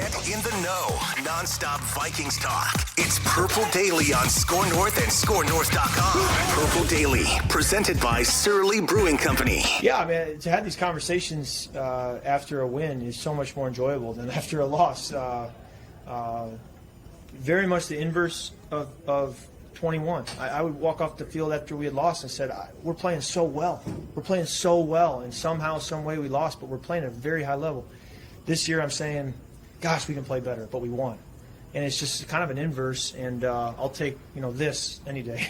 Get in the know. Non-stop Vikings talk. It's Purple Daily on Score North and ScoreNorth.com. Purple Daily, presented by Surly Brewing Company. Yeah, I mean, to have these conversations after a win is so much more enjoyable than after a loss. Very much the inverse of 21. I would walk off the field after we had lost and said, we're playing so well. We're playing so well, and somehow, some way we lost, but we're playing at a very high level. This year I'm saying, gosh, we can play better, but we won. And it's just kind of an inverse, and I'll take this any day.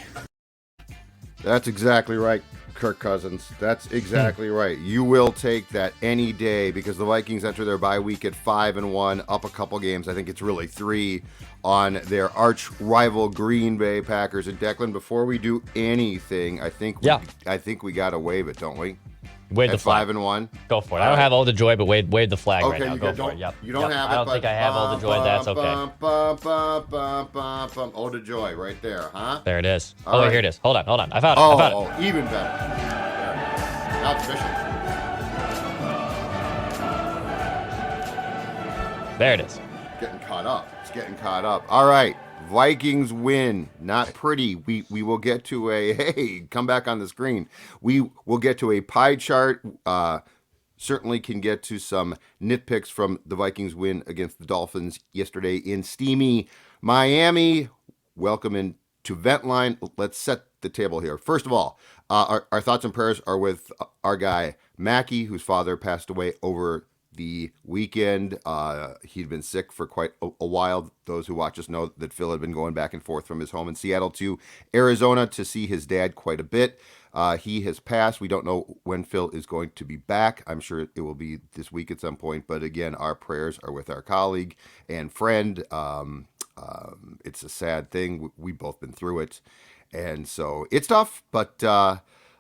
That's exactly right, Kirk Cousins. That's exactly right. You will take that any day because the Vikings enter their bye week at 5-1, up a couple games. I think it's really 3 on their arch rival Green Bay Packers. And Declan, before we do anything, I think we got to wave it, don't we? Wave the flag. 5-1. Go for it. I don't have all the joy, but wave the flag right now. Go for it. Yep. You don't have it. I don't think I have all the joy. That's okay. Oh, the joy right there, huh? There it is. All right. Here it is. Hold on. I found it. Oh, even better. There. Now it's official. There it is. Getting caught up. It's getting caught up. All right. Vikings win. Not pretty. We will get to come back on the screen. We will get to a pie chart. Certainly can get to some nitpicks from the Vikings win against the Dolphins yesterday in steamy Miami. Welcome in to Ventline. Let's set the table here. First of all, our thoughts and prayers are with our guy, Mackie, whose father passed away over the weekend. He'd been sick for quite a while. Those who watch us know that Phil had been going back and forth from his home in Seattle to Arizona to see his dad quite a bit. He has passed. We don't know when Phil is going to be back. I'm sure it will be this week at some point. But again, our prayers are with our colleague and friend. It's a sad thing. We've both been through it. And so it's tough, but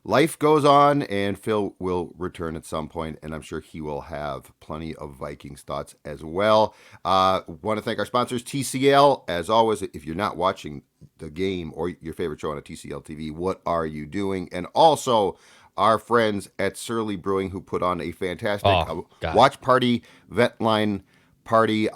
life goes on, and Phil will return at some point, and I'm sure he will have plenty of Vikings thoughts as well. Want to thank our sponsors, TCL. As always, if you're not watching the game or your favorite show on a TCL TV, what are you doing? And also our friends at Surly Brewing, who put on a fantastic watch party, Ventline party.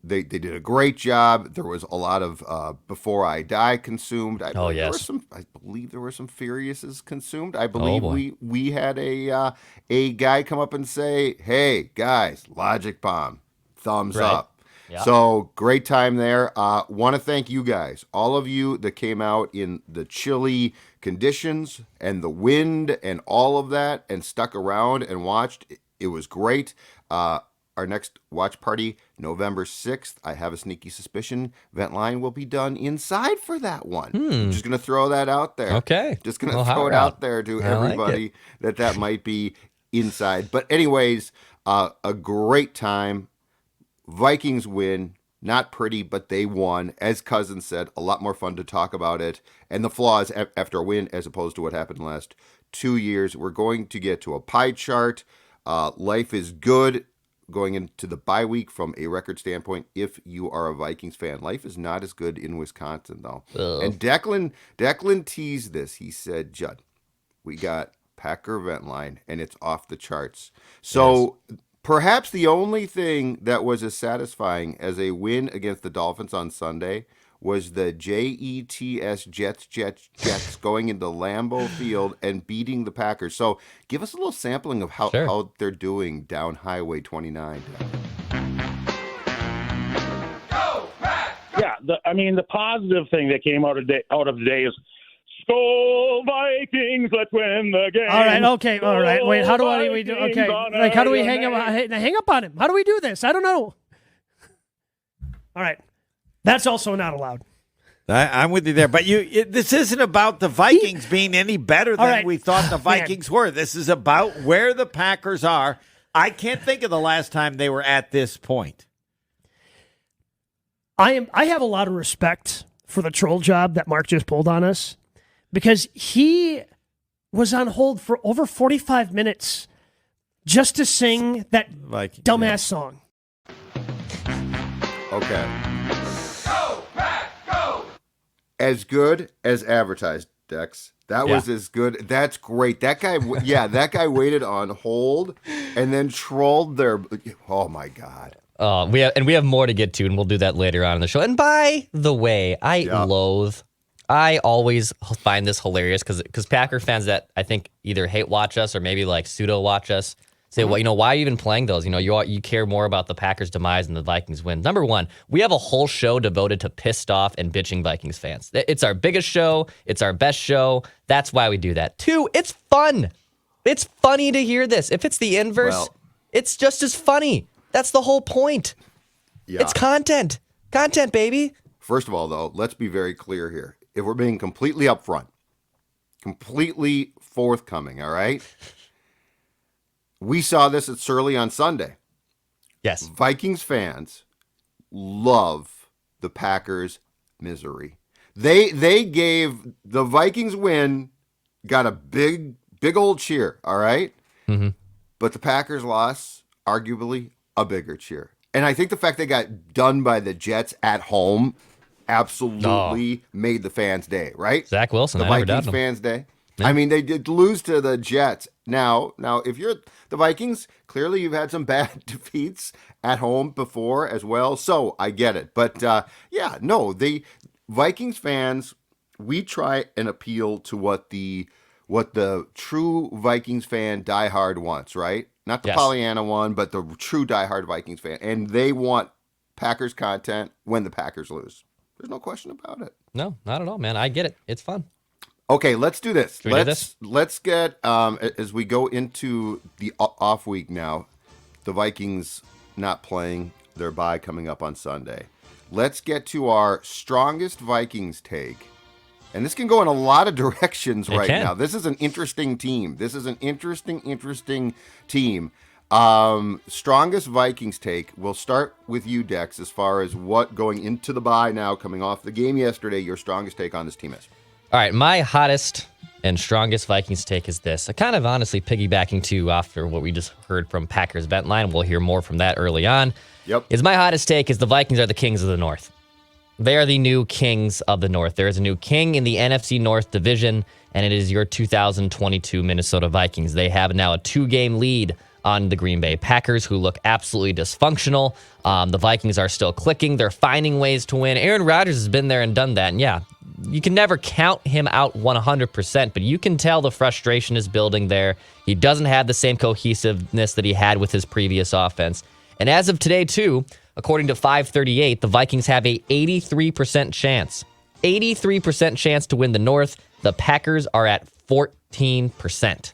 They did a great job. There was a lot of Before I Die consumed. I believe there were some Furiouses consumed. I believe we had a guy come up and say, "Hey guys, Logic Bomb, thumbs up." Yeah. So great time there. Want to thank you guys, all of you that came out in the chilly conditions and the wind and all of that and stuck around and watched. It was great. Our next watch party, November 6th, I have a sneaky suspicion Ventline will be done inside for that one. Just going to throw that out there. Okay. Just going to throw it out there to everybody that might be inside. But anyways, a great time. Vikings win. Not pretty, but they won. As Cousins said, a lot more fun to talk about it. And the flaws after a win as opposed to what happened the last 2 years. We're going to get to a pie chart. Life is good. Going into the bye week from a record standpoint, if you are a Vikings fan. Life is not as good in Wisconsin, though. And Declan teased this. He said, Judd, we got Packer Ventline, and it's off the charts. So perhaps the only thing that was as satisfying as a win against the Dolphins on Sunday was the Jets going into Lambeau Field and beating the Packers. So give us a little sampling of how they're doing down Highway 29. Go, Pack, go! Yeah, the positive thing that came out of the day is Skol Vikings, let's win the game. All right, okay, all right. Wait, how do we do? Okay, like how do we hang up on him? How do we do this? I don't know. All right. That's also not allowed. I'm with you there. But this isn't about the Vikings being any better than we thought the Vikings were. This is about where the Packers are. I can't think of the last time they were at this point. I have a lot of respect for the troll job that Mark just pulled on us because he was on hold for over 45 minutes just to sing that dumbass song. Okay. As good as advertised, Dex. That was as good. That's great. That guy waited on hold and then trolled their. Oh my God. We have more to get to, and we'll do that later on in the show. And by the way, I always find this hilarious because Packer fans that I think either hate watch us or maybe like pseudo watch us say, well, why are you even playing those? You care more about the Packers' demise than the Vikings win. Number one, we have a whole show devoted to pissed off and bitching Vikings fans. It's our biggest show. It's our best show. That's why we do that. Two, it's fun. It's funny to hear this. If it's the inverse, it's just as funny. That's the whole point. Yeah. It's content. Content, baby. First of all, though, let's be very clear here. If we're being completely upfront, completely forthcoming, all right? We saw this at Surly on Sunday. Yes. Vikings fans love the Packers' misery. They gave the Vikings win, got a big old cheer, all right? Mm-hmm. But the Packers loss, arguably a bigger cheer. And I think the fact they got done by the Jets at home absolutely made the fans' day, right? Zach Wilson, the Vikings fans' day. Yeah. I mean, they did lose to the Jets. Now, if you're the Vikings, clearly you've had some bad defeats at home before as well. So I get it. But the Vikings fans, we try and appeal to what the true Vikings fan diehard wants, right? Not the Pollyanna one, but the true diehard Vikings fan. And they want Packers content when the Packers lose. There's no question about it. No, not at all, man. I get it. It's fun. Okay, let's do this. Can we do this? Let's get, as we go into the off week now, the Vikings not playing their bye coming up on Sunday. Let's get to our strongest Vikings take. And this can go in a lot of directions now. This is an interesting team. Interesting team. Strongest Vikings take. We'll start with you, Dex, as far as what going into the bye now, coming off the game yesterday, your strongest take on this team is. All right, my hottest and strongest Vikings take is this. I kind of honestly piggybacking to after what we just heard from Packers Vent Line. We'll hear more from that early on. Yep. Is my hottest take is the Vikings are the kings of the North. They are the new kings of the North. There is a new king in the NFC North division, and it is your 2022 Minnesota Vikings. They have now a 2-game lead on the Green Bay Packers, who look absolutely dysfunctional. The Vikings are still clicking. They're finding ways to win. Aaron Rodgers has been there and done that. And yeah, you can never count him out 100%, but you can tell the frustration is building there. He doesn't have the same cohesiveness that he had with his previous offense. And as of today, too, according to 538, the Vikings have a 83% chance. 83% chance to win the North. The Packers are at 14%.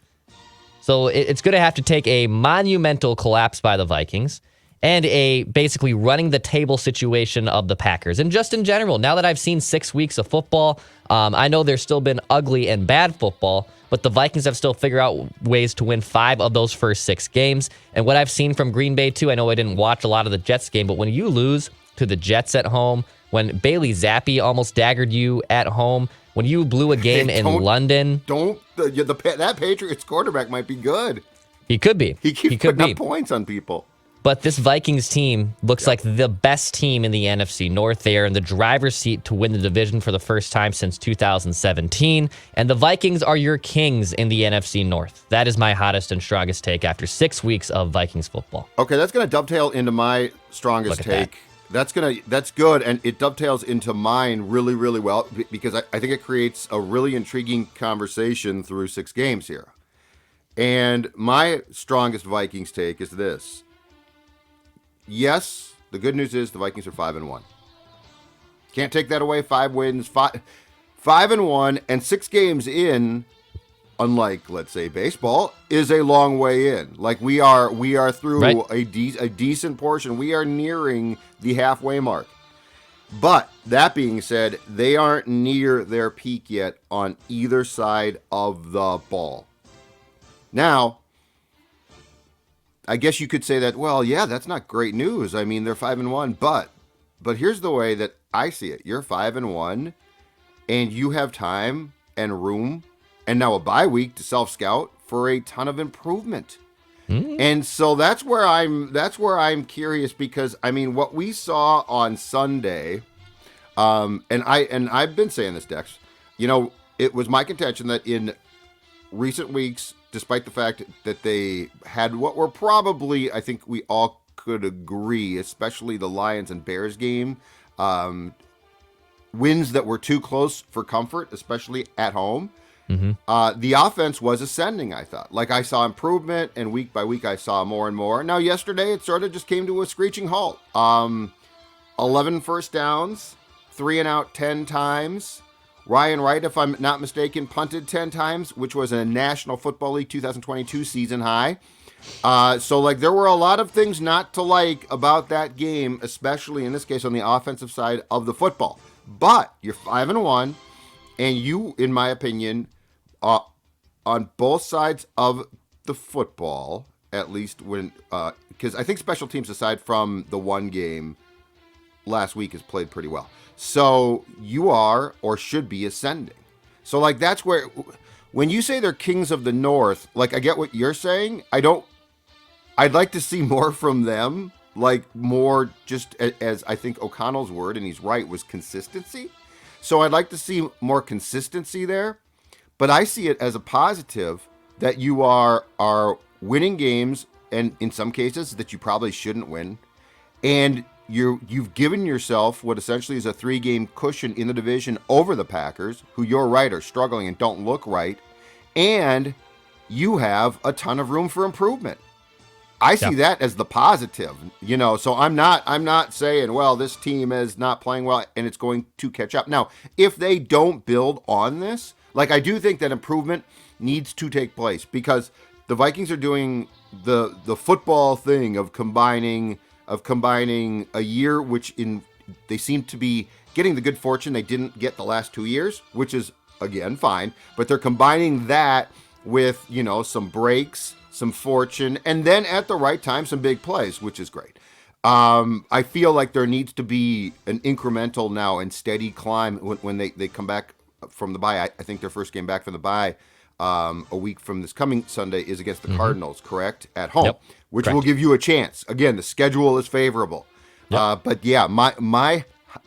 So it's going to have to take a monumental collapse by the Vikings and a basically running the table situation of the Packers. And just in general, now that I've seen 6 weeks of football, I know there's still been ugly and bad football, but the Vikings have still figured out ways to win 5 of those first 6 games. And what I've seen from Green Bay, too, I know I didn't watch a lot of the Jets game, but when you lose to the Jets at home, when Bailey Zappi almost daggered you at home, when you blew a game in London. That Patriots quarterback might be good. He could be. He keeps putting up points on people. But this Vikings team looks like the best team in the NFC North. They are in the driver's seat to win the division for the first time since 2017. And the Vikings are your kings in the NFC North. That is my hottest and strongest take after 6 weeks of Vikings football. Okay, that's going to dovetail into my strongest take. That's good, and it dovetails into mine really, really well because I think it creates a really intriguing conversation through 6 games here. And my strongest Vikings take is this. Yes, the good news is the Vikings are 5-1. Can't take that away. 5 wins, 5-1, and 6 games in. Unlike, let's say, baseball, is a long way in. Like we are through a decent portion. We are nearing the halfway mark. But that being said, they aren't near their peak yet on either side of the ball. Now, I guess you could say that, well, yeah, that's not great news. I mean, they're 5-1, but here's the way that I see it. You're 5-1, and you have time and room and now a bye week to self-scout for a ton of improvement. And so that's where I'm curious because I mean what we saw on Sunday, and I've been saying this, Dex, it was my contention that in recent weeks, despite the fact that they had what were probably, I think we all could agree, especially the Lions and Bears game. Wins that were too close for comfort, especially at home. The offense was ascending, I thought. Like, I saw improvement, and week by week I saw more and more. Now, yesterday, it sort of just came to a screeching halt. 11 first downs, 3 and out 10 times. Ryan Wright, if I'm not mistaken, punted 10 times, which was a National Football League 2022 season high. So, like, there were a lot of things not to like about that game, especially in this case on the offensive side of the football. But you're 5-1, and you, in my opinion, on both sides of the football, at least when, because I think special teams, aside from the one game last week, has played pretty well. So you are, or should be, ascending. So, like, that's where, when you say they're kings of the North, like, I get what you're saying. I'd like to see more from them, like, more just as I think O'Connell's word, and he's right, was consistency. So I'd like to see more consistency there. But I see it as a positive that you are winning games, and in some cases that you probably shouldn't win. And you've given yourself what essentially is a 3-game cushion in the division over the Packers, who, you're right, are struggling and don't look right. And you have a ton of room for improvement. I see that as the positive, so I'm not saying, well, this team is not playing well and it's going to catch up. Now, if they don't build on this, like, I do think that improvement needs to take place, because the Vikings are doing the football thing of combining a year, which they seem to be getting the good fortune they didn't get the last 2 years, which is, again, fine. But they're combining that with, some breaks, some fortune, and then at the right time, some big plays, which is great. I feel like there needs to be an incremental now and steady climb when they come back from the bye. I think their first game back from the bye a week from this coming Sunday is against the Cardinals, correct? At home, which correct. will give you a chance. Again, the schedule is favorable. But yeah, my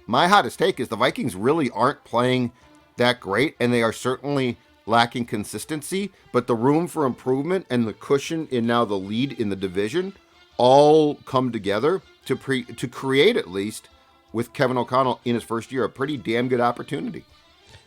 hottest take is the Vikings really aren't playing that great, and they are certainly lacking consistency, but the room for improvement and the cushion in now the lead in the division all come together to create, at least with Kevin O'Connell in his first year, a pretty damn good opportunity.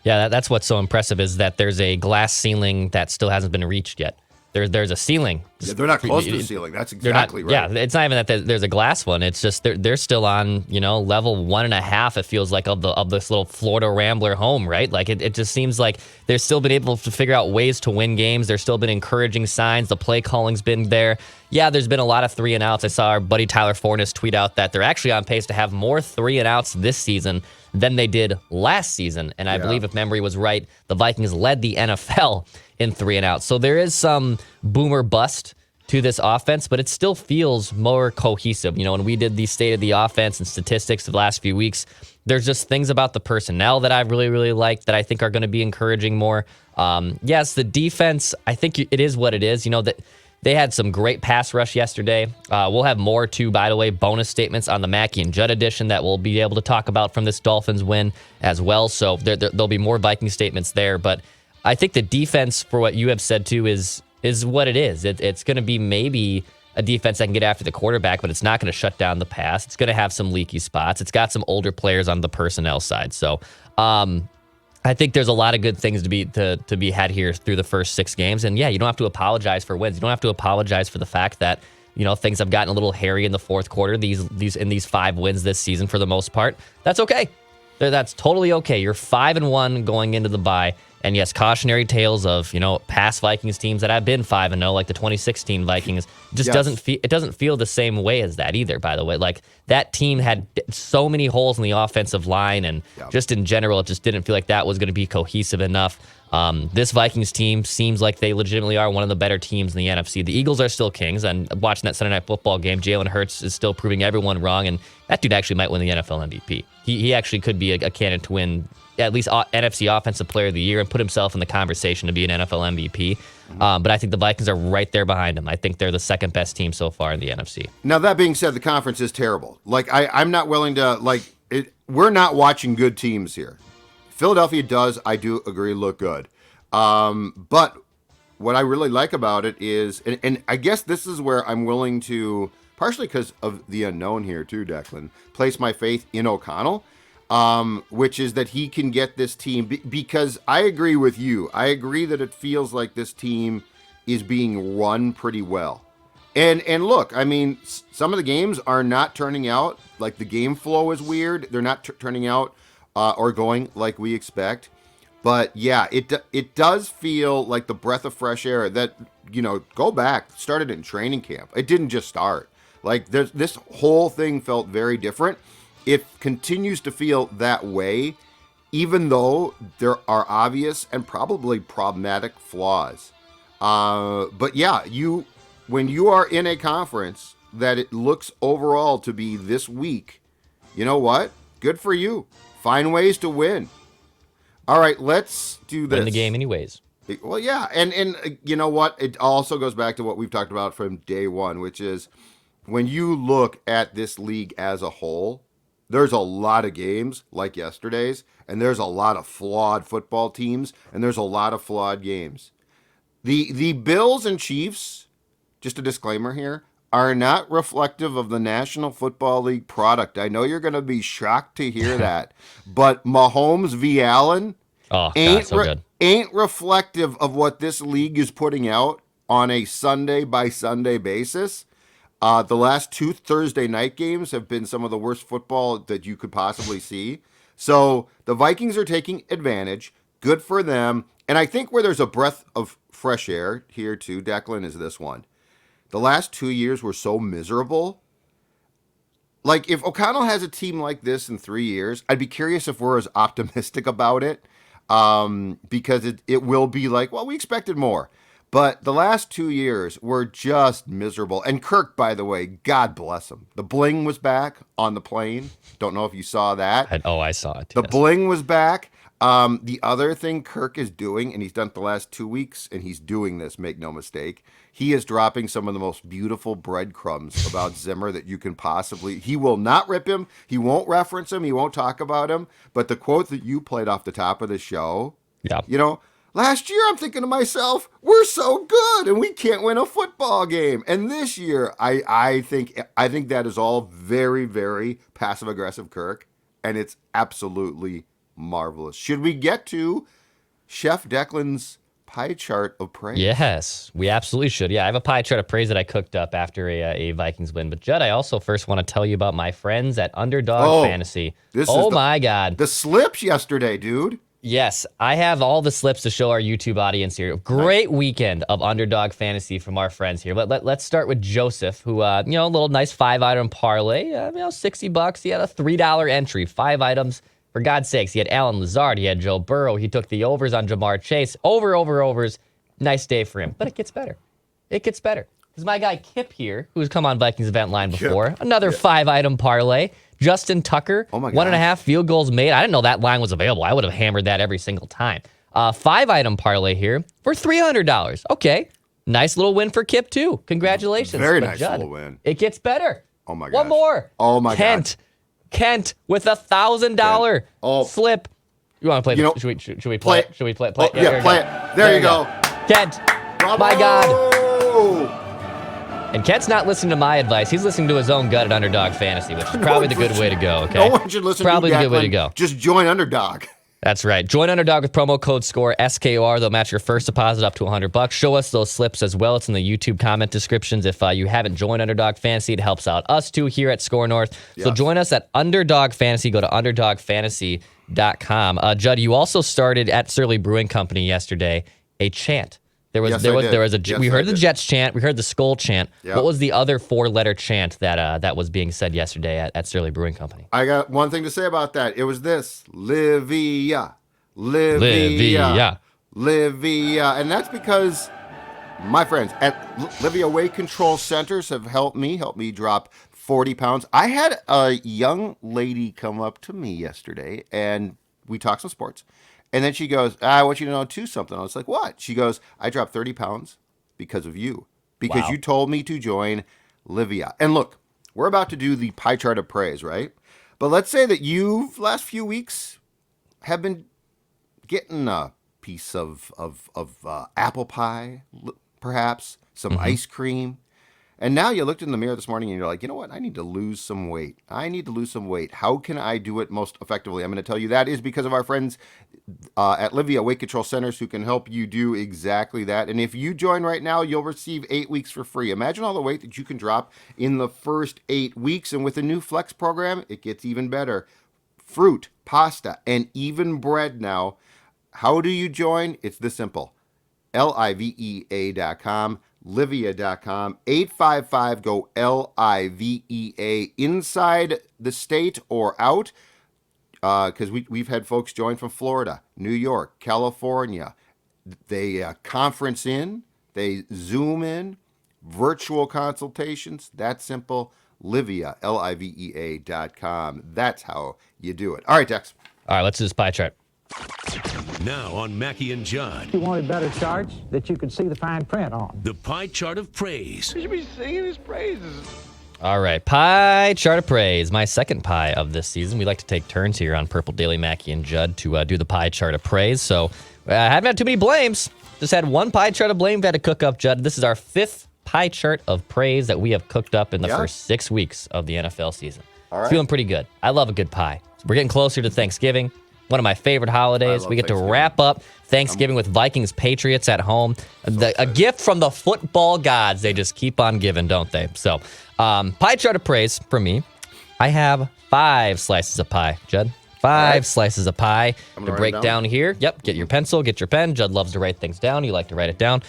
Yeah, that's what's so impressive, is that there's a glass ceiling that still hasn't been reached yet. There's a ceiling. Yeah, they're not close to the ceiling. That's exactly right. Yeah, it's not even that there's a glass one. It's just they're still on, level 1.5. It feels like of this little Florida Rambler home, right? Like it just seems like they've still been able to figure out ways to win games. There's still been encouraging signs. The play calling's been there. Yeah, there's been a lot of 3 and outs. I saw our buddy Tyler Fornes tweet out that they're actually on pace to have more 3 and outs this season than they did last season. And I believe, if memory was right, the Vikings led the NFL in 3 and outs. So there is some boomer bust to this offense, but it still feels more cohesive. When we did the state of the offense and statistics the last few weeks, there's just things about the personnel that I've really, really liked that I think are going to be encouraging more. Yes, the defense, I think it is what it is. That they had some great pass rush yesterday. We'll have more, too, by the way, bonus statements on the Mackey and Judd edition that we'll be able to talk about from this Dolphins win as well. So there'll be more Viking statements there. But I think the defense, for what you have said, too, is what it is. It's going to be maybe a defense that can get after the quarterback, but it's not going to shut down the pass. It's going to have some leaky spots. It's got some older players on the personnel side. So I think there's a lot of good things to be had here through the first 6 games. And yeah, you don't have to apologize for wins. You don't have to apologize for the fact that, things have gotten a little hairy in the fourth quarter. These 5 wins this season, for the most part, that's okay. That's totally okay. You're 5-1 going into the bye. And yes, cautionary tales of, past Vikings teams that have been 5-0, like the 2016 Vikings, doesn't feel the same way as that either, by the way. Like, that team had so many holes in the offensive line, and just in general, it just didn't feel like that was going to be cohesive enough. This Vikings team seems like they legitimately are one of the better teams in the NFC. The Eagles are still kings, and watching that Sunday Night Football game, Jalen Hurts is still proving everyone wrong, and that dude actually might win the NFL MVP. He actually could be a candidate to win at least NFC Offensive Player of the Year and put himself in the conversation to be an NFL MVP. But I think the Vikings are right there behind him. I think they're the second best team so far in the NFC. Now, that being said, the conference is terrible. Like, I'm not willing to, we're not watching good teams here. Philadelphia does, I do agree, look good. But what I really like about it is, and I guess this is where I'm willing to partially because of the unknown here too, Declan, place my faith in O'Connell, which is that he can get this team, because I agree with you. I agree that it feels like this team is being run pretty well. And look, I mean, some of the games are not turning out, like the game flow is weird. They're not turning out or going like we expect. But yeah, it does feel like the breath of fresh air that, go back, started in training camp. It didn't just start. Like this whole thing felt very different. It continues to feel that way, even though there are obvious and probably problematic flaws. But yeah, when you are in a conference that it looks overall to be this weak, you know what? Good for you. Find ways to win. All right, let's do this. Win the game anyways. Well, yeah, and you know what? It also goes back to what we've talked about from day one, which is when you look at this league as a whole, there's a lot of games like yesterday's, and there's a lot of flawed football teams, and there's a lot of flawed games. The Bills and Chiefs, just a disclaimer here, are not reflective of the National Football League product. I know you're going to be shocked to hear that, but Mahomes v. Allen ain't reflective of what this league is putting out on a Sunday by Sunday basis. The last 2 Thursday night games have been some of the worst football that you could possibly see. So the Vikings are taking advantage. Good for them. And I think where there's a breath of fresh air here too, Declan, is this one. The last 2 years were so miserable. Like, if O'Connell has a team like this in 3 years, I'd be curious if we're as optimistic about it, because it will be like, well, we expected more. But the last 2 years were just miserable. And Kirk, by the way, God bless him. The bling was back on the plane. Don't know if you saw that. I saw it. The bling was back. The other thing Kirk is doing, and he's done it the last 2 weeks, and he's doing this, make no mistake, he is dropping some of the most beautiful breadcrumbs about Zimmer that you can possibly. He will not rip him. He won't reference him. He won't talk about him. But the quote that you played off the top of the show, last year I'm thinking to myself, we're so good and we can't win a football game. And this year, I think that is all very, very passive-aggressive Kirk, and it's absolutely marvelous. Should we get to Chef Declan's pie chart of praise? Yes, we absolutely should. Yeah, I have a pie chart of praise that I cooked up after a Vikings win. But Judd, I also first want to tell you about my friends at Underdog Fantasy. My God. The slips yesterday, dude. Yes, I have all the slips to show our YouTube audience here. Great weekend of Underdog Fantasy from our friends here. Let's start with Joseph, who, a little nice 5-item parlay, $60. He had a $3 entry, 5 items. For God's sakes, he had Alan Lazard, he had Joe Burrow, he took the overs on Jamar Chase. Overs. Nice day for him. But it gets better. Because my guy Kip here, who's come on Vikings Event Line before, another 5-item parlay. Justin Tucker, 1.5 field goals made. I didn't know that line was available. I would have hammered that every single time. 5-item parlay here for $300. Okay. Nice little win for Kip, too. Congratulations. Very nice little win. It gets better. Oh, my God. One more. Oh, my God. Kent with $1,000 slip. You want to play? Should we play it? Should we play it? Yeah, play it. There you go. Kent. Bravo. My God. And Kent's not listening to my advice. He's listening to his own gut at Underdog Fantasy, which is probably the good way to go. Okay. No one should listen probably to the good way to go. Just join Underdog. That's right. Join Underdog with promo code SCORE, SKOR. They'll match your first deposit up to $100. Show us those slips as well. It's in the YouTube comment descriptions. If you haven't joined Underdog Fantasy, it helps out us too here at SCORE North. So join us at Underdog Fantasy. Go to underdogfantasy.com. Judd, you also started at Surly Brewing Company yesterday a chant. We heard the Jets chant. We heard the Skull chant. Yep. What was the other 4-letter chant that was being said yesterday at Surly Brewing Company? I got one thing to say about that. It was this: Livia. And that's because my friends at Livia Weight Control Centers have helped me drop 40 pounds. I had a young lady come up to me yesterday, and we talked some sports. And then she goes, I want you to know too something. I was like, what? She goes, I dropped 30 pounds because of you. Because you told me to join Livia. And look, we're about to do the pie chart of praise, right? But let's say that you've, last few weeks, have been getting a piece of apple pie, perhaps, some ice cream. And now you looked in the mirror this morning and you're like, you know what? I need to lose some weight. How can I do it most effectively? I'm going to tell you that is because of our friends at Livia Weight Control Centers who can help you do exactly that. And if you join right now, you'll receive 8 weeks for free. Imagine all the weight that you can drop in the first 8 weeks. And with the new Flex program, it gets even better. Fruit, pasta, and even bread now. How do you join? It's this simple. livea.com, livia.com, 855-GO LIVEA, inside the state or out, because we've had folks join from Florida, New York, California. They conference in, they Zoom in, virtual consultations, that's simple. Livia, livea.com. That's how you do it. All right, Dex. All right, let's do this pie chart. Now on Mackie and Judd. You wanted better charts that you could see the fine print on. The pie chart of praise. You should be singing his praises. All right, pie chart of praise. My second pie of this season. We like to take turns here on Purple Daily, Mackie and Judd, to do the pie chart of praise. So I haven't had too many blames. Just had one pie chart of blame we had to cook up, Judd. This is our 5th pie chart of praise that we have cooked up in the first 6 weeks of the NFL season. All right. Feeling pretty good. I love a good pie. We're getting closer to Thanksgiving, one of my favorite holidays. We get to wrap up Thanksgiving with Vikings Patriots at home. A gift from the football gods. They just keep on giving, don't they? So, pie chart of praise for me. I have 5 slices of pie, Judd. 5 slices of pie to break down here. Yep, get your pencil, get your pen. Judd loves to write things down. You like to write it down.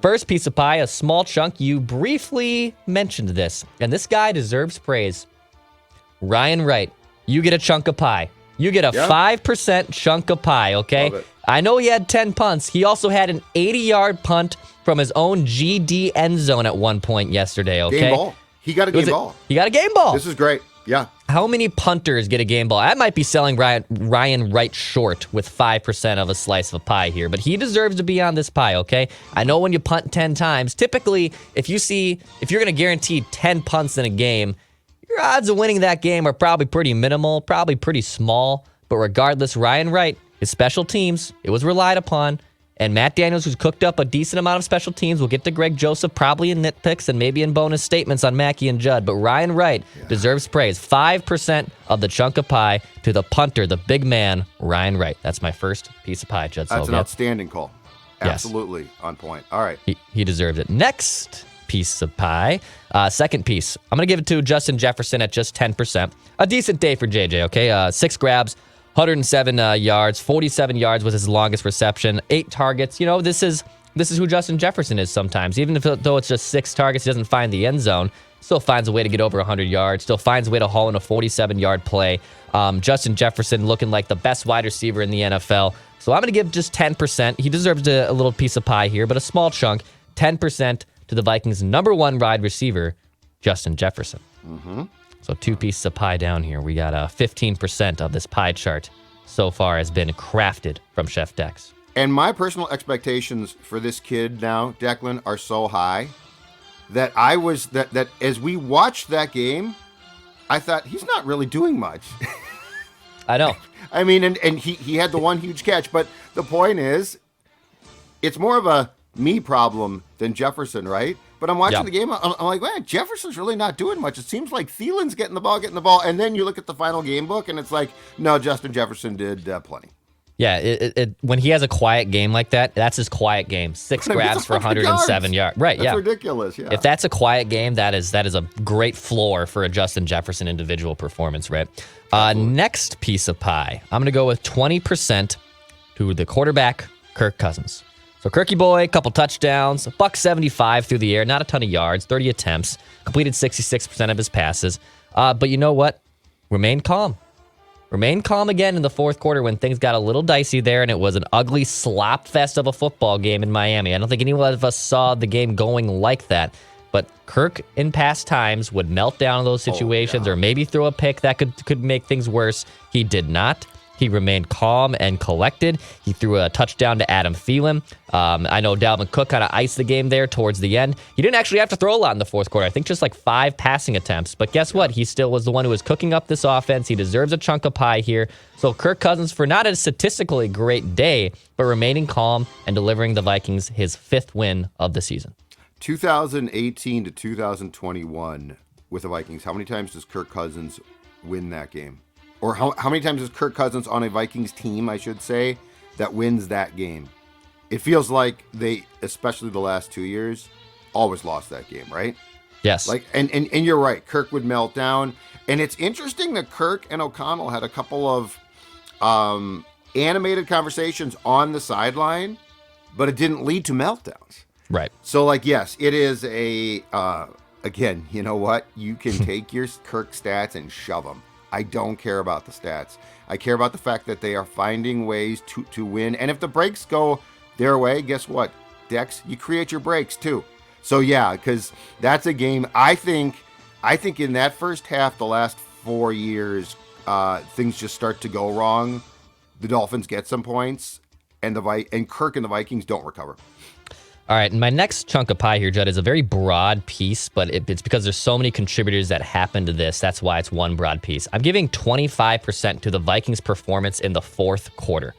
First piece of pie, a small chunk. You briefly mentioned this, and this guy deserves praise. Ryan Wright, you get a chunk of pie. You get a 5% chunk of pie, okay? I know he had 10 punts. He also had an 80-yard punt from his own GD end zone at one point yesterday, okay? Game ball. He got a game ball. He got a game ball. This is great. Yeah. How many punters get a game ball? I might be selling Ryan Wright short with 5% of a slice of pie here, but he deserves to be on this pie, okay? I know when you punt 10 times, typically, if you're going to guarantee 10 punts in a game, your odds of winning that game are probably pretty minimal, probably pretty small. But regardless, Ryan Wright, his special teams, it was relied upon. And Matt Daniels, who's cooked up a decent amount of special teams, we'll get to Greg Joseph probably in nitpicks and maybe in bonus statements on Mackie and Judd. But Ryan Wright deserves praise. 5% of the chunk of pie to the punter, the big man, Ryan Wright. That's my first piece of pie, Judd. That's an outstanding call. Absolutely on point. All right. He deserves it. Next piece of pie. Second piece. I'm going to give it to Justin Jefferson at just 10%. A decent day for JJ, okay? 6 grabs, 107 yards, 47 yards was his longest reception, 8 targets. You know, this is who Justin Jefferson is sometimes. Even though it's just 6 targets, he doesn't find the end zone, still finds a way to get over 100 yards, still finds a way to haul in a 47-yard play. Justin Jefferson looking like the best wide receiver in the NFL. So I'm going to give just 10%. He deserves a little piece of pie here, but a small chunk, 10% to the Vikings' number 1 wide receiver, Justin Jefferson. Mm-hmm. So 2 pieces of pie down here. We got 15% of this pie chart so far has been crafted from Chef Dex. And my personal expectations for this kid now, Declan, are so high that that as we watched that game, I thought he's not really doing much. I know. I mean, and he had the one huge catch, but the point is, it's more of a me problem than Jefferson, right? But I'm watching the game. I'm like, man, Jefferson's really not doing much. It seems like Thielen's getting the ball. And then you look at the final game book, and it's like, no, Justin Jefferson did plenty. Yeah, when he has a quiet game like that, that's his quiet game. 6 grabs for 107 yards. Right, that's ridiculous, yeah. If that's a quiet game, that is a great floor for a Justin Jefferson individual performance, right? Next piece of pie, I'm going to go with 20% to the quarterback, Kirk Cousins. So Kirky boy, a couple touchdowns, $175 through the air, not a ton of yards, 30 attempts, completed 66% of his passes. But you know what? Remain calm. Remain calm again in the fourth quarter when things got a little dicey there, and it was an ugly slop fest of a football game in Miami. I don't think any one of us saw the game going like that. But Kirk, in past times, would melt down in those situations or maybe throw a pick that could make things worse. He did not. He remained calm and collected. He threw a touchdown to Adam Thielen. I know Dalvin Cook kind of iced the game there towards the end. He didn't actually have to throw a lot in the fourth quarter. I think just like 5 passing attempts. But guess what? He still was the one who was cooking up this offense. He deserves a chunk of pie here. So Kirk Cousins, for not a statistically great day, but remaining calm and delivering the Vikings his 5th win of the season. 2018 to 2021 with the Vikings, how many times does Kirk Cousins win that game? Or how many times is Kirk Cousins on a Vikings team, I should say, that wins that game? It feels like they, especially the last 2 years, always lost that game, right? Yes. Like, and you're right. Kirk would melt down. And it's interesting that Kirk and O'Connell had a couple of animated conversations on the sideline, but it didn't lead to meltdowns. Right. So, like, yes, it is a, again, you know what? You can take your Kirk stats and shove them. I don't care about the stats. I care about the fact that they are finding ways to win. And if the breaks go their way, guess what, Dex? You create your breaks too. So yeah, because that's a game. I think in that first half, the last 4 years, things just start to go wrong. The Dolphins get some points, and Kirk and the Vikings don't recover. All right, and my next chunk of pie here, Judd, is a very broad piece, but it's because there's so many contributors that happen to this. That's why it's one broad piece. I'm giving 25% to the Vikings' performance in the fourth quarter.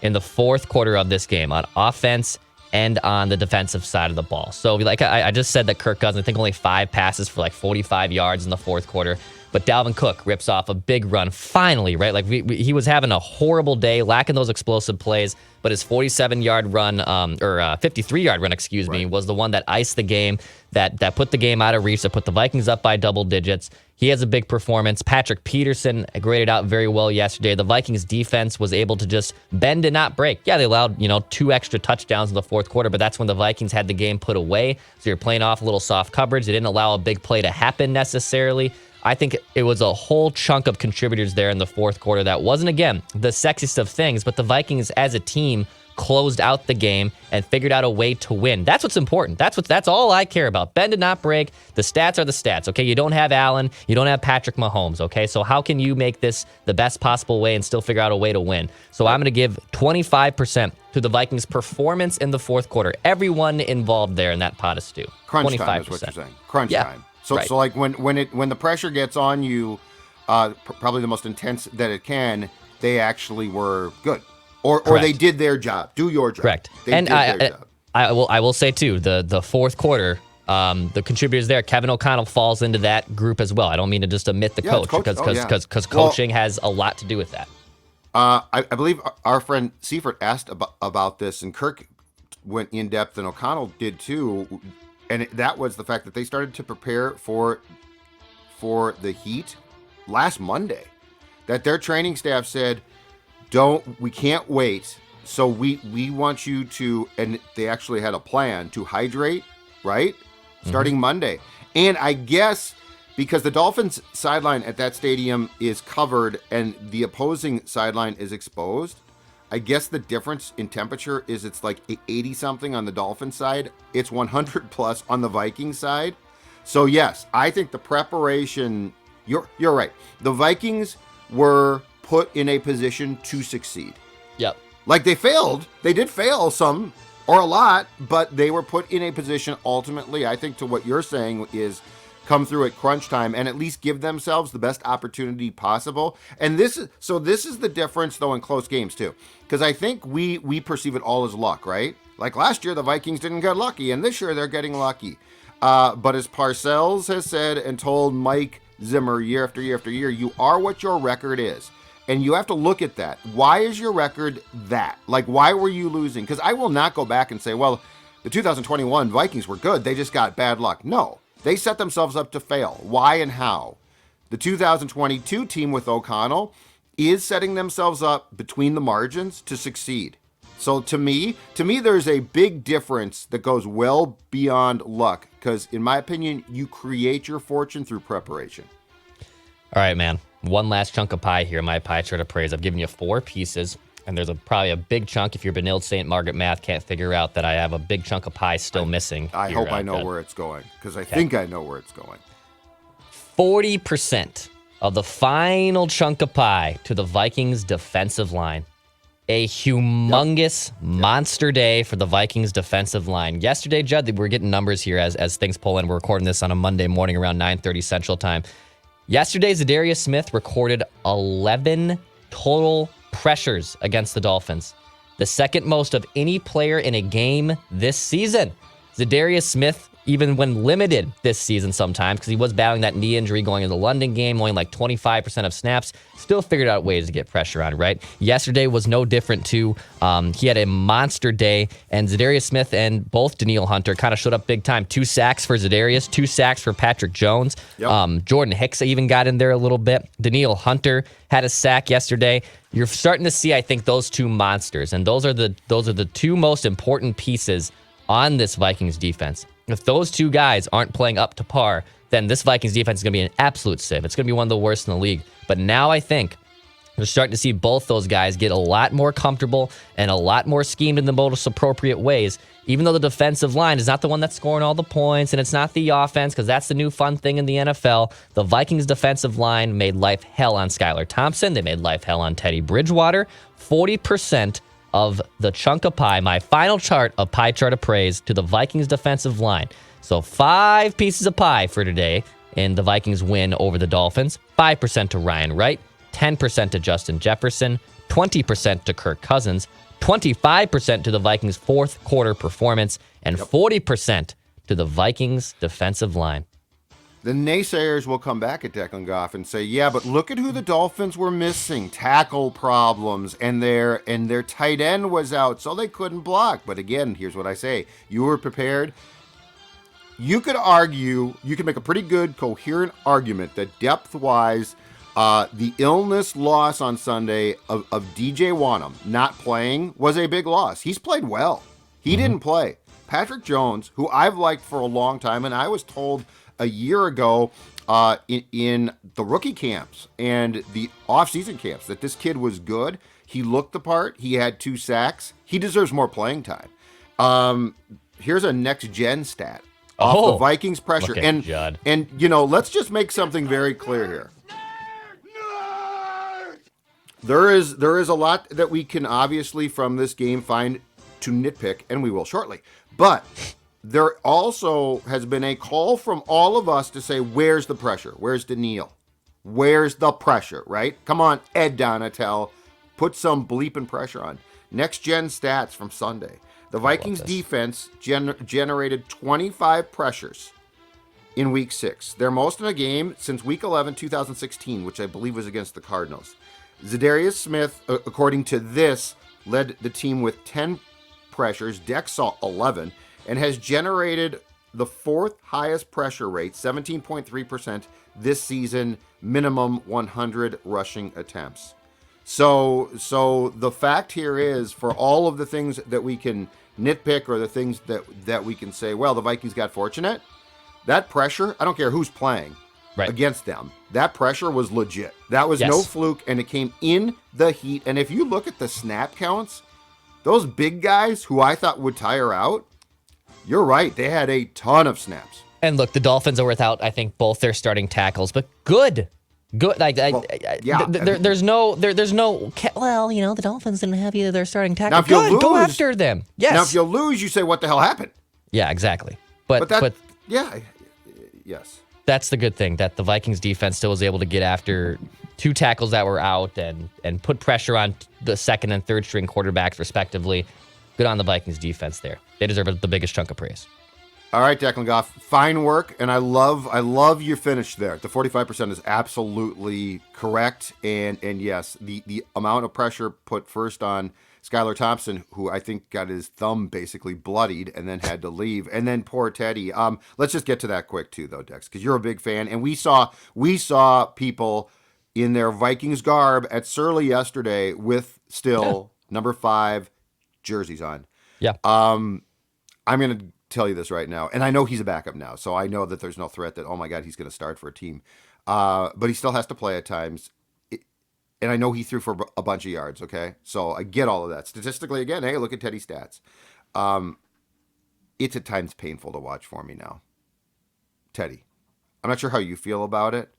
In the fourth quarter of this game, on offense and on the defensive side of the ball. So, like I just said that Kirk Cousins, I think only 5 passes for like 45 yards in the fourth quarter. But Dalvin Cook rips off a big run, finally, right? Like he was having a horrible day, lacking those explosive plays, but his 47-yard run, or 53-yard run, excuse me, was the one that iced the game, that put the game out of reach, that put the Vikings up by double digits. He has a big performance. Patrick Peterson graded out very well yesterday. The Vikings defense was able to just bend and not break. Yeah, they allowed, 2 extra touchdowns in the fourth quarter, but that's when the Vikings had the game put away. So you're playing off a little soft coverage. They didn't allow a big play to happen necessarily. I think it was a whole chunk of contributors there in the fourth quarter that wasn't, again, the sexiest of things, but the Vikings as a team closed out the game and figured out a way to win. That's what's important. That's all I care about. Bend and not break. The stats are the stats, okay? You don't have Allen. You don't have Patrick Mahomes, okay? So how can you make this the best possible way and still figure out a way to win? So I'm going to give 25% to the Vikings' performance in the fourth quarter. Everyone involved there in that pot of stew. Crunch 25%. time is what you're saying. Crunch time. So, right. So like when the pressure gets on you, probably the most intense that it can, they actually were good, or they did their job. Do your job. Correct. They did their job. I will say too, the fourth quarter, the contributors there, Kevin O'Connell falls into that group as well. I don't mean to just omit the coach because coaching has a lot to do with that. I believe our friend Seifert asked about this, and Kirk went in depth, and O'Connell did too. And that was the fact that they started to prepare for the Heat last Monday. That their training staff said, we can't wait. So we want you to, and they actually had a plan to hydrate, right? Starting Monday. And I guess because the Dolphins sideline at that stadium is covered and the opposing sideline is exposed, I guess the difference in temperature is it's like 80 something on the Dolphin side. It's 100 plus on the Viking side. So yes, I think the preparation, you're right. The Vikings were put in a position to succeed. Yep. Like they did fail some or a lot, but they were put in a position ultimately, I think to what you're saying is come through at crunch time and at least give themselves the best opportunity possible. And this is the difference though in close games too. Because I think we perceive it all as luck, right? Like last year the Vikings didn't get lucky, and this year they're getting lucky. But as Parcells has said and told Mike Zimmer year after year after year, you are what your record is. And you have to look at that. Why is your record that? Like, why were you losing? Because I will not go back and say, well, the 2021 Vikings were good. They just got bad luck. No. They set themselves up to fail. Why and how? The 2022 team with O'Connell is setting themselves up between the margins to succeed. So to me, there's a big difference that goes well beyond luck because, in my opinion, you create your fortune through preparation. All right, man. One last chunk of pie here. My pie chart of praise. I've given you 4 pieces, and there's probably a big chunk. If your Benilde St. Margaret math can't figure out that I have a big chunk of pie still missing. I hope I know where it's going because I think I know where it's going. 40% of the final chunk of pie to the Vikings defensive line. A humongous monster day for the Vikings defensive line. Yesterday, Judd, we're getting numbers here as things pull in. We're recording this on a Monday morning around 9:30 Central Time. Yesterday, Zadarius Smith recorded 11 total pressures against the Dolphins. The second most of any player in a game this season. Za'Darius Smith, even when limited this season sometimes, because he was battling that knee injury going into the London game, only like 25% of snaps, still figured out ways to get pressure on, right? Yesterday was no different, too. He had a monster day, and Za'Darius Smith and both Danielle Hunter kind of showed up big time. 2 sacks for Za'Darius, 2 sacks for Patrick Jones. Yep. Jordan Hicks even got in there a little bit. Danielle Hunter had a sack yesterday. You're starting to see, I think, those two monsters, and those are the two most important pieces on this Vikings defense. If those two guys aren't playing up to par, then this Vikings defense is going to be an absolute sieve. It's going to be one of the worst in the league. But now I think we're starting to see both those guys get a lot more comfortable and a lot more schemed in the most appropriate ways, even though the defensive line is not the one that's scoring all the points and it's not the offense, because that's the new fun thing in the NFL. The Vikings defensive line made life hell on Skylar Thompson. They made life hell on Teddy Bridgewater. 40% of the chunk of pie, my final chart of pie chart of praise to the Vikings defensive line. So 5 pieces of pie for today in the Vikings win over the Dolphins. 5% to Ryan Wright, 10% to Justin Jefferson, 20% to Kirk Cousins, 25% to the Vikings' fourth quarter performance, and 40% to the Vikings defensive line. The naysayers will come back at Declan Goff and say, yeah, but look at who the Dolphins were missing. Tackle problems, and their tight end was out, so they couldn't block. But again, here's what I say. You were prepared. You could make a pretty good, coherent argument that depth-wise, the illness loss on Sunday of DJ Wanham not playing was a big loss. He's played well. He didn't play. Patrick Jones, who I've liked for a long time, and I was told a year ago in the rookie camps and the off-season camps that this kid was good. He looked the part. He had 2 sacks. He deserves more playing time. Here's a next-gen stat off the Vikings pressure. And let's just make something very clear here. There is a lot that we can obviously from this game find to nitpick, and we will shortly. But there also has been a call from all of us to say, where's the pressure? Where's Danielle? Where's the pressure, right? Come on, Ed Donatel. Put some bleeping pressure on. Next-gen stats from Sunday. The Vikings defense generated 25 pressures in Week 6. Their most in a game since Week 11, 2016, which I believe was against the Cardinals. Za'Darius Smith, according to this, led the team with 10 pressures. Dex saw 11. And has generated the 4th highest pressure rate, 17.3% this season, minimum 100 rushing attempts. So the fact here is, for all of the things that we can nitpick or the things that we can say, well, the Vikings got fortunate, that pressure, I don't care who's playing against them, that pressure was legit. That was no fluke, and it came in the heat. And if you look at the snap counts, those big guys who I thought would tire out, you're right. They had a ton of snaps. And look, the Dolphins are without, I think, both their starting tackles, but good. Like, there's no. Well, the Dolphins didn't have either their starting tackle. Go after them. Yes. Now, if you lose, you say, "What the hell happened?" Yeah, exactly. But yes. That's the good thing, that the Vikings defense still was able to get after 2 tackles that were out and put pressure on the second and third string quarterbacks, respectively. Good on the Vikings defense there. They deserve the biggest chunk of praise. All right, Declan Goff, fine work, and I love your finish there. The 45% is absolutely correct, and yes, the amount of pressure put first on Skylar Thompson, who I think got his thumb basically bloodied and then had to leave, and then poor Teddy. Let's just get to that quick too, though, Dex, because you're a big fan, and we saw people in their Vikings garb at Surly yesterday with still number 5 jerseys on. Yeah. I'm going to tell you this right now, and I know he's a backup now, so I know that there's no threat that, oh my God, he's going to start for a team. But he still has to play at times. And I know he threw for a bunch of yards, okay? So I get all of that. Statistically, again, hey, look at Teddy's stats. It's at times painful to watch for me now. Teddy. I'm not sure how you feel about it.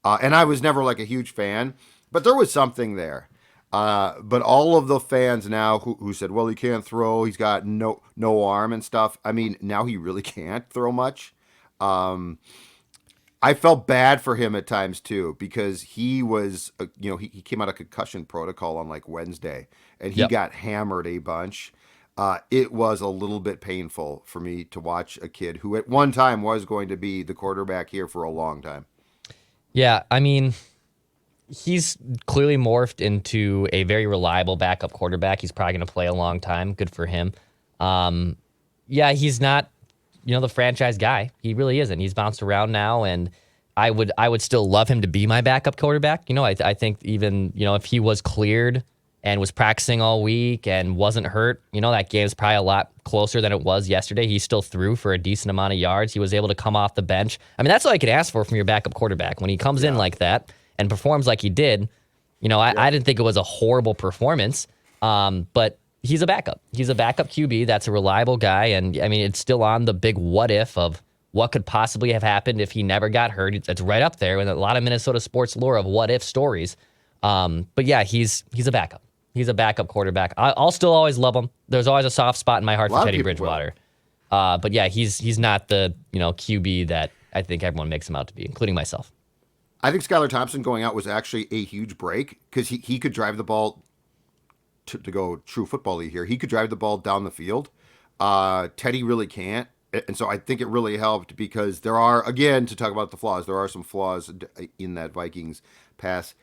And I was never like a huge fan, but there was something there. But all of the fans now who said, well, he can't throw, he's got no arm and stuff. I mean, now he really can't throw much. I felt bad for him at times too, because he was, he came out of concussion protocol on like Wednesday, and he got hammered a bunch. it was a little bit painful for me to watch a kid who at one time was going to be the quarterback here for a long time. Yeah, I mean, he's clearly morphed into a very reliable backup quarterback. He's probably going to play a long time. Good for him. Yeah, he's not, the franchise guy. He really isn't. He's bounced around now, and I would still love him to be my backup quarterback. I think even, if he was cleared and was practicing all week and wasn't hurt, that game's probably a lot closer than it was yesterday. He still threw for a decent amount of yards. He was able to come off the bench. I mean, that's all I could ask for from your backup quarterback. When he comes in like that and performs like he did, I didn't think it was a horrible performance, but he's a backup. He's a backup QB. That's a reliable guy. And, I mean, it's still on the big what if of what could possibly have happened if he never got hurt. It's right up there with a lot of Minnesota sports lore of what if stories. But, yeah, he's a backup. He's a backup quarterback. I'll still always love him. There's always a soft spot in my heart for Teddy Bridgewater. But yeah, he's not the QB that I think everyone makes him out to be, including myself. I think Skylar Thompson going out was actually a huge break because he could drive the ball to go true football league here. He could drive the ball down the field. Teddy really can't. And so I think it really helped because there are, again, to talk about the flaws, there are some flaws in that Vikings pass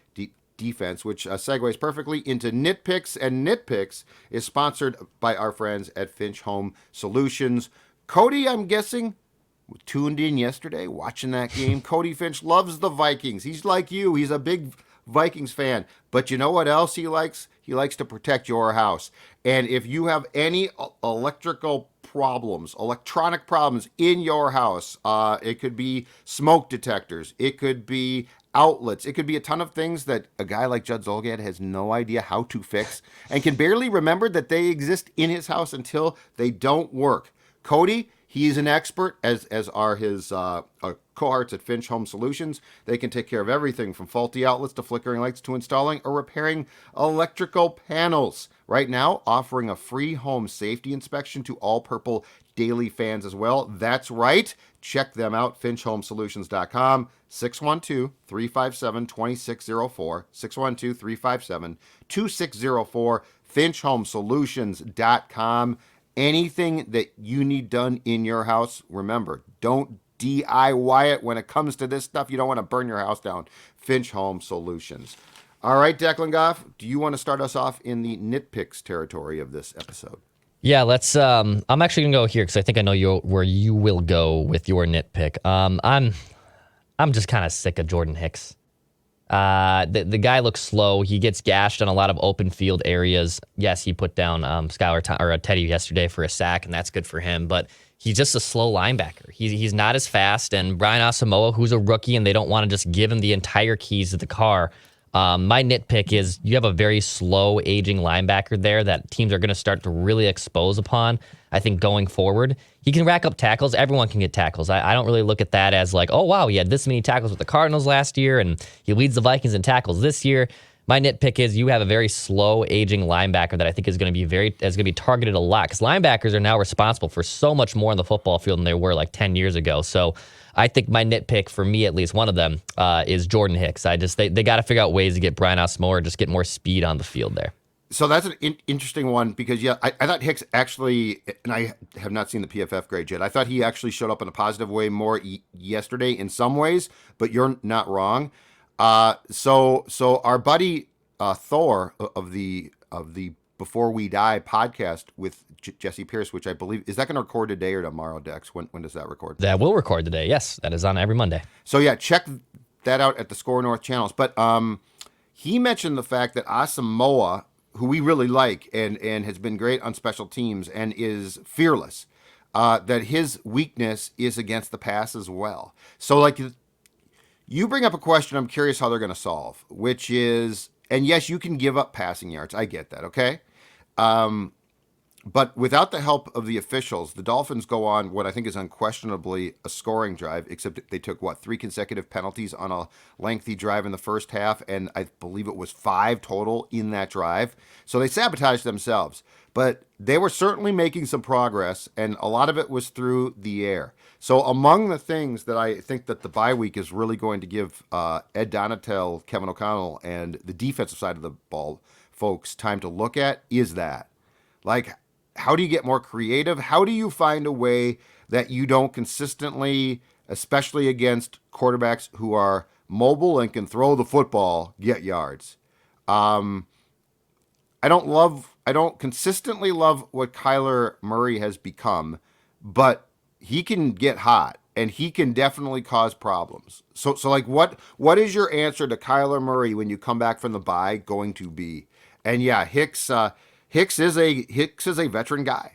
defense, which segues perfectly into Nitpicks. And Nitpicks is sponsored by our friends at Finch Home Solutions. Cody, I'm guessing, tuned in yesterday watching that game. Cody Finch loves the Vikings. He's like you. He's a big Vikings fan. But you know what else he likes? He likes to protect your house. And if you have any electronic problems in your house, it could be smoke detectors, it could be outlets, it could be a ton of things that a guy like Judd Zolgad has no idea how to fix and can barely remember that they exist in his house until they don't work. Cody, he's an expert, as are his cohorts at Finch Home Solutions. They can take care of everything from faulty outlets to flickering lights to installing or repairing electrical panels. Right now, offering a free home safety inspection to all Purple Daily fans as well. That's right. Check them out, finchhomesolutions.com, 612-357-2604, 612-357-2604, finchhomesolutions.com. Anything that you need done in your house, remember, don't DIY it. When it comes to this stuff, you don't want to burn your house down. Finch Home Solutions. All right, Declan Goff, do you want to start us off in the nitpicks territory of this episode? Yeah, let's. I'm actually gonna go here because I think I know where you will go with your nitpick. I'm just kind of sick of Jordan Hicks. The guy looks slow. He gets gashed on a lot of open field areas. Yes, he put down Teddy yesterday for a sack, and that's good for him. But he's just a slow linebacker. He's not as fast. And Brian Asamoah, who's a rookie, and they don't want to just give him the entire keys to the car. My nitpick is you have a very slow aging linebacker there that teams are going to start to really expose upon. I think going forward, he can rack up tackles. Everyone can get tackles. I don't really look at that as like, oh, wow, he had this many tackles with the Cardinals last year and he leads the Vikings in tackles this year. My nitpick is you have a very slow aging linebacker that I think is going to be targeted a lot because linebackers are now responsible for so much more on the football field than they were like 10 years ago. So I think my nitpick, for me at least, one of them is Jordan Hicks. They got to figure out ways to get Brian Asamoah or just get more speed on the field there. So that's an interesting one because, I thought Hicks actually, and I have not seen the PFF grade yet, I thought he actually showed up in a positive way more yesterday in some ways, but you're not wrong. So our buddy Thor of the Before We Die podcast with Jesse Pierce, which I believe, is that going to record today or tomorrow, Dex? When does that record? That will record today, yes. That is on every Monday. So yeah, check that out at the Score North channels. But he mentioned the fact that Asamoah, who we really like and has been great on special teams and is fearless, that his weakness is against the pass as well. So like you bring up a question I'm curious how they're going to solve, which is, and yes, you can give up passing yards. I get that, okay? But without the help of the officials, the Dolphins go on what I think is unquestionably a scoring drive, except they took, 3 consecutive penalties on a lengthy drive in the first half, and I believe it was 5 total in that drive. So they sabotaged themselves. But they were certainly making some progress, and a lot of it was through the air. So among the things that I think that the bye week is really going to give Ed Donatel, Kevin O'Connell, and the defensive side of the ball folks time to look at is that. Like, How do you get more creative? How do you find a way that you don't consistently, especially against quarterbacks who are mobile and can throw the football, get yards? I don't consistently love what Kyler Murray has become, but he can get hot and he can definitely cause problems. So like what is your answer to Kyler Murray when you come back from the bye going to be? And yeah, Hicks is a veteran guy.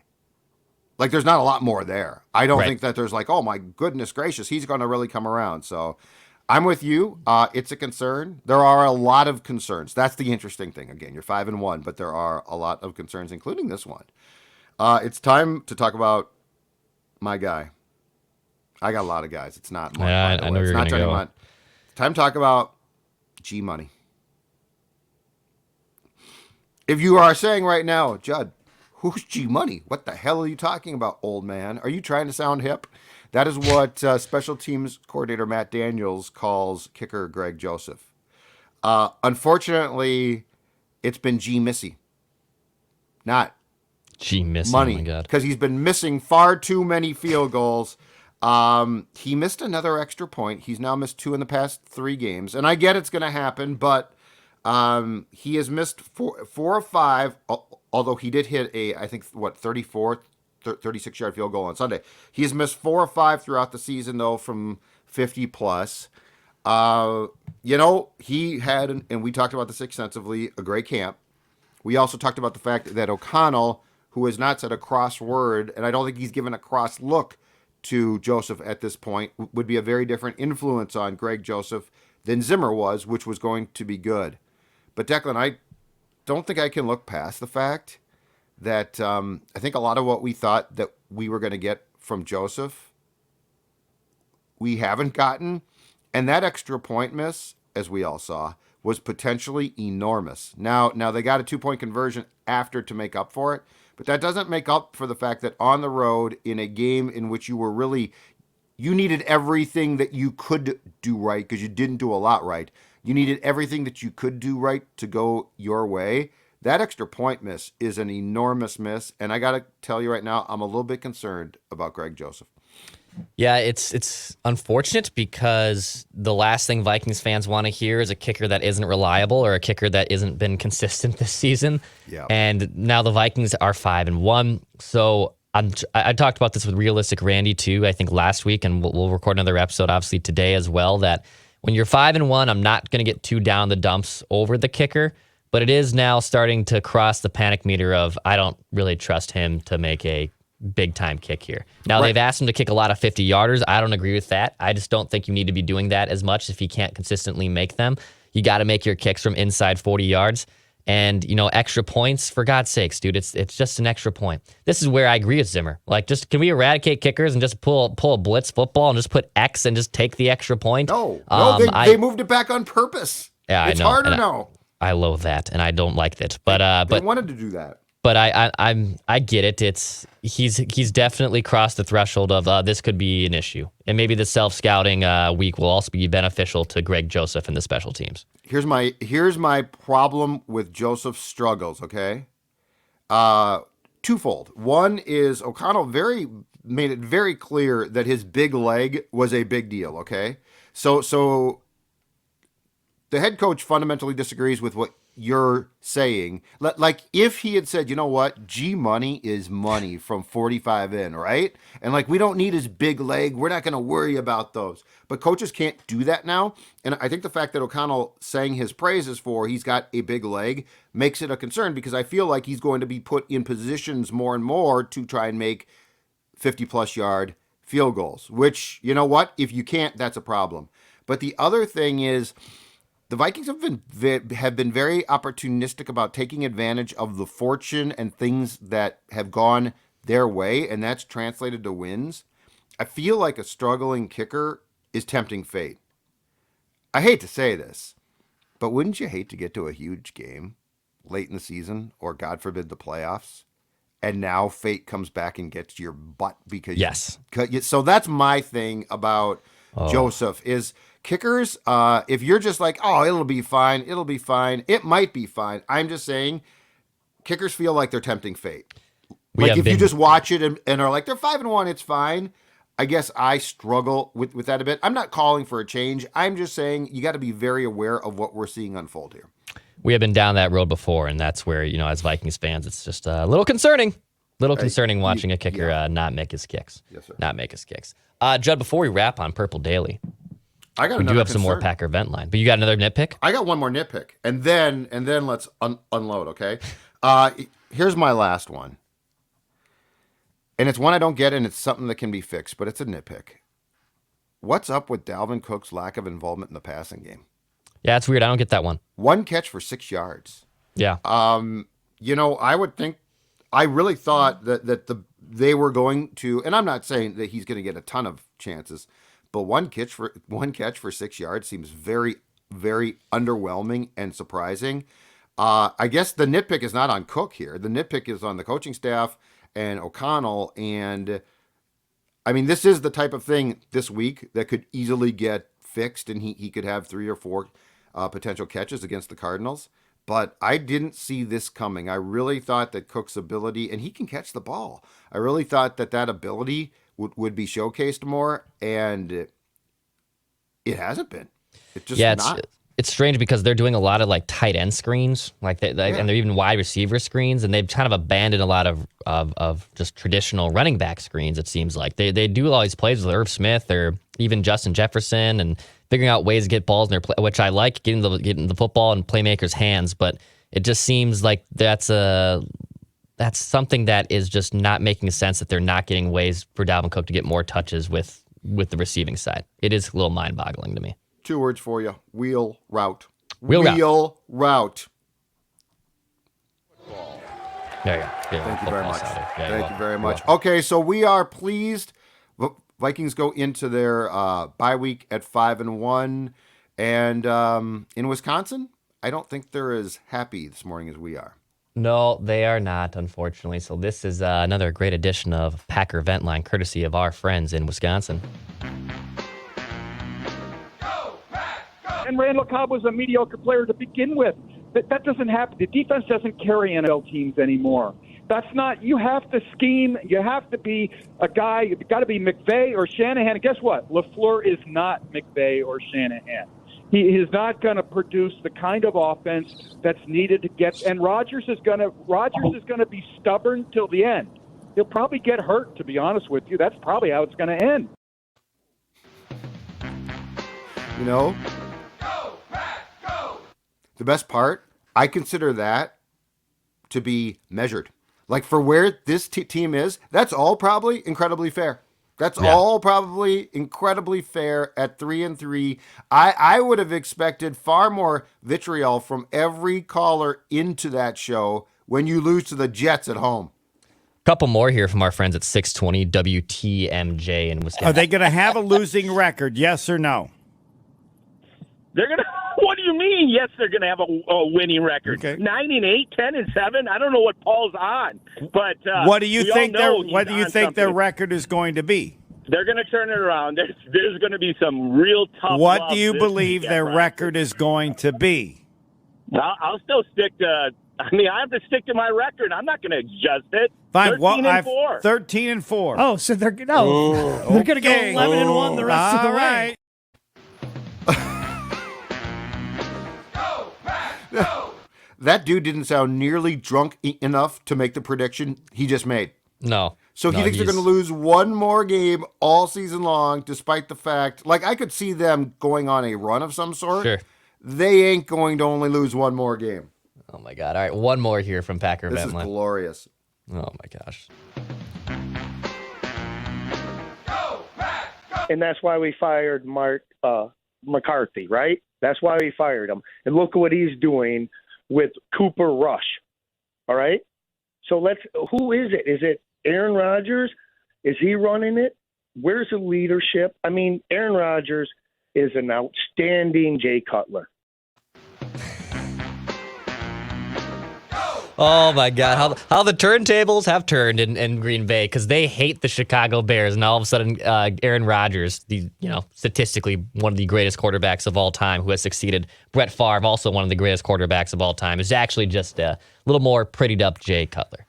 Like there's not a lot more there. I don't think that there's like, oh my goodness gracious, he's going to really come around. So I'm with you. It's a concern. There are a lot of concerns. That's the interesting thing. Again, you're 5-1, but there are a lot of concerns, including this one. It's time to talk about my guy. I got a lot of guys. It's not Mark. Yeah, I know you're going to go. It's time to talk about G Money. If you are saying right now, Judd, who's G Money? What the hell are you talking about, old man? Are you trying to sound hip? That is what special teams coordinator Matt Daniels calls kicker Greg Joseph. Unfortunately, it's been G Missy, not G Missy. Money, oh my God, because he's been missing far too many field goals. He missed another extra point. He's now missed 2 in the past 3 games, and I get it's going to happen, but he has missed 4 or 5. Although he did hit a, I think, 36-yard field goal on Sunday. He's missed 4 or 5 throughout the season, though, from 50 plus. He had, and we talked about this extensively, a great camp. We also talked about the fact that O'Connell, who has not said a cross word, and I don't think he's given a cross look to Joseph at this point, would be a very different influence on Greg Joseph than Zimmer was, which was going to be good. But Declan, I don't think I can look past the fact that I think a lot of what we thought that we were going to get from Joseph, we haven't gotten. And that extra point miss, as we all saw, was potentially enormous. Now they got a 2-point conversion after to make up for it, but that doesn't make up for the fact that on the road in a game in which you needed everything that you could do right because you didn't do a lot right. You needed everything that you could do right to go your way. That extra point miss is an enormous miss, and I got to tell you right now, I'm a little bit concerned about Greg Joseph. Yeah, it's unfortunate because the last thing Vikings fans want to hear is a kicker that isn't reliable or a kicker that isn't been consistent this season. Yeah. And now the Vikings are 5-1. So I talked about this with Realistic Randy too, I think last week, and we'll record another episode obviously today as well, that when you're 5-1, I'm not going to get too down the dumps over the kicker, but it is now starting to cross the panic meter of I don't really trust him to make a big-time kick here. Now, They've asked him to kick a lot of 50-yarders. I don't agree with that. I just don't think you need to be doing that as much if he can't consistently make them. You got to make your kicks from inside 40 yards. And, extra points, for God's sakes, dude, it's just an extra point. This is where I agree with Zimmer. Like, just can we eradicate kickers and just pull a blitz football and just put X and just take the extra point? No, they moved it back on purpose. Yeah, it's I know. Harder now. I loathe that, and I don't like it. But they wanted to do that. But I get it. He's definitely crossed the threshold of this could be an issue, and maybe the self-scouting week will also be beneficial to Greg Joseph and the special teams. Here's my problem with Joseph's struggles. Okay, twofold. One is O'Connell made it very clear that his big leg was a big deal. Okay, so the head coach fundamentally disagrees with what you're saying. Like if he had said, you know what, G Money is money from 45 in, right? And like we don't need his big leg. We're not going to worry about those. But coaches can't do that now. And I think the fact that O'Connell sang his praises for he's got a big leg makes it a concern because I feel like he's going to be put in positions more and more to try and make 50-plus yard field goals, which, you know what, if you can't, that's a problem. But the other thing is, the Vikings have been very opportunistic about taking advantage of the fortune and things that have gone their way, and that's translated to wins. I feel like a struggling kicker is tempting fate. I hate to say this, but wouldn't you hate to get to a huge game late in the season, or God forbid the playoffs, and now fate comes back and gets your butt because yes. So that's my thing about Joseph is kickers. If you're just like, oh, it'll be fine, it might be fine. I'm just saying, kickers feel like they're tempting fate. Like if you just watch it and are like, they're 5-1, it's fine. I guess I struggle with that a bit. I'm not calling for a change. I'm just saying you got to be very aware of what we're seeing unfold here. We have been down that road before, and that's where, as Vikings fans, it's just a little concerning. Concerning watching a kicker not make his kicks. Yes, sir. Not make his kicks. Judd, before we wrap on Purple Daily, we do have some more Packer vent line, but you got another nitpick? I got one more nitpick, and then let's unload, okay? Here's my last one. And it's one I don't get, and it's something that can be fixed, but it's a nitpick. What's up with Dalvin Cook's lack of involvement in the passing game? Yeah, it's weird. I don't get that one. 1 catch for 6 yards. Yeah. I really thought that they were going to, and I'm not saying that he's going to get a ton of chances, but 1 catch for 6 yards seems very, very underwhelming and surprising. I guess the nitpick is not on Cook here. The nitpick is on the coaching staff and O'Connell. And I mean, this is the type of thing this week that could easily get fixed, and he could have 3 or 4 potential catches against the Cardinals. But I didn't see this coming. I really thought that Cook's ability, and he can catch the ball, I really thought that ability would be showcased more, and it hasn't been. It's just not. It's strange because they're doing a lot of like tight end screens, and they're even wide receiver screens, and they've kind of abandoned a lot of just traditional running back screens. It seems like they do all these plays with Irv Smith or even Justin Jefferson, and figuring out ways to get balls in their play, which I like, getting the football in playmakers' hands. But it just seems like that's something that is just not making sense, that they're not getting ways for Dalvin Cook to get more touches with the receiving side. It is a little mind-boggling to me. 2 words for you. Wheel route. Wheel route. There you go. Thank you very much. Thank you very much. Okay, so we are pleased. Vikings go into their bye week at 5-1. And in Wisconsin, I don't think they're as happy this morning as we are. No, they are not, unfortunately. So this is another great edition of Packer Vent Line, courtesy of our friends in Wisconsin. And Randall Cobb was a mediocre player to begin with. That doesn't happen. The defense doesn't carry NFL teams anymore. That's not, you have to scheme. You have to be a guy, you've got to be McVay or Shanahan. And guess what? LaFleur is not McVay or Shanahan. He is not going to produce the kind of offense that's needed to get, and Rodgers is going to be stubborn till the end. He'll probably get hurt, to be honest with you. That's probably how it's going to end. You know, the best part, I consider that to be measured. Like for where this team is, that's all probably incredibly fair. That's all probably incredibly fair at 3-3. I would have expected far more vitriol from every caller into that show when you lose to the Jets at home. Couple more here from our friends at 620 WTMJ in Wisconsin. Are they going to have a losing record, yes or no? They're going to. What do you mean? Yes, they're going to have a winning record. Okay. 9-8, 10-7. I don't know what Paul's on, but what do you think? What do you think their record is going to be? They're going to turn it around. There's going to be some real tough. What do you believe their record is going to be? I'll still stick to. I mean, I have to stick to my record. I'm not going to adjust it. Fine. 13-4. 13-4. Oh, so they're going to go 11-1 the rest of the way. That dude didn't sound nearly drunk enough to make the prediction he just made. No. So he thinks they're going to lose one more game all season long, despite the fact, like I could see them going on a run of some sort. Sure. They ain't going to only lose one more game. Oh, my God. All right, one more here from Packer This Ventline. is glorious. Oh, my gosh. And that's why we fired McCarthy, right? That's why we fired him. And look at what he's doing with Cooper Rush. All right? So who is it? Is it Aaron Rodgers? Is he running it? Where's the leadership? I mean, Aaron Rodgers is an outstanding Jay Cutler. Oh, my God. How the turntables have turned in Green Bay, because they hate the Chicago Bears, and all of a sudden Aaron Rodgers, statistically one of the greatest quarterbacks of all time who has succeeded Brett Favre, also one of the greatest quarterbacks of all time, is actually just a little more prettied up Jay Cutler.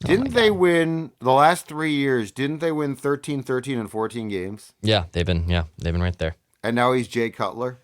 Didn't they win the last 3 years? Didn't they win 13, 13, and 14 games? Yeah, they've been right there. And now he's Jay Cutler.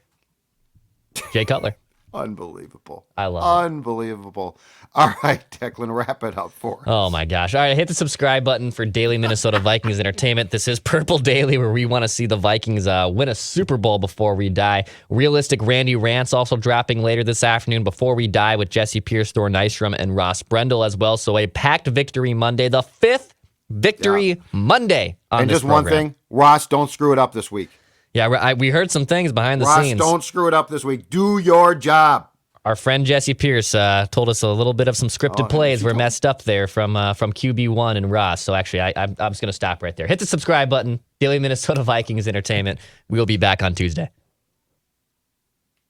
Jay Cutler. Unbelievable. I love it. Unbelievable. All right, Declan, wrap it up for us. Oh, my gosh. All right, hit the subscribe button for Daily Minnesota Vikings Entertainment. This is Purple Daily, where we want to see the Vikings win a Super Bowl before we die. Realistic Randy Rants also dropping later this afternoon before we die with Jesse Pierce, Thor Nystrom, and Ross Brendel as well. So a packed victory Monday, the 5th victory Monday on and this just one program. thing, Ross, don't screw it up this week. Yeah, we heard some things behind the Ross, scenes. don't screw it up this week. Do your job. Our friend Jesse Pierce told us a little bit of some scripted plays were messed up there from QB1 and Ross. So actually, I'm just going to stop right there. Hit the subscribe button. Daily Minnesota Vikings Entertainment. We'll be back on Tuesday.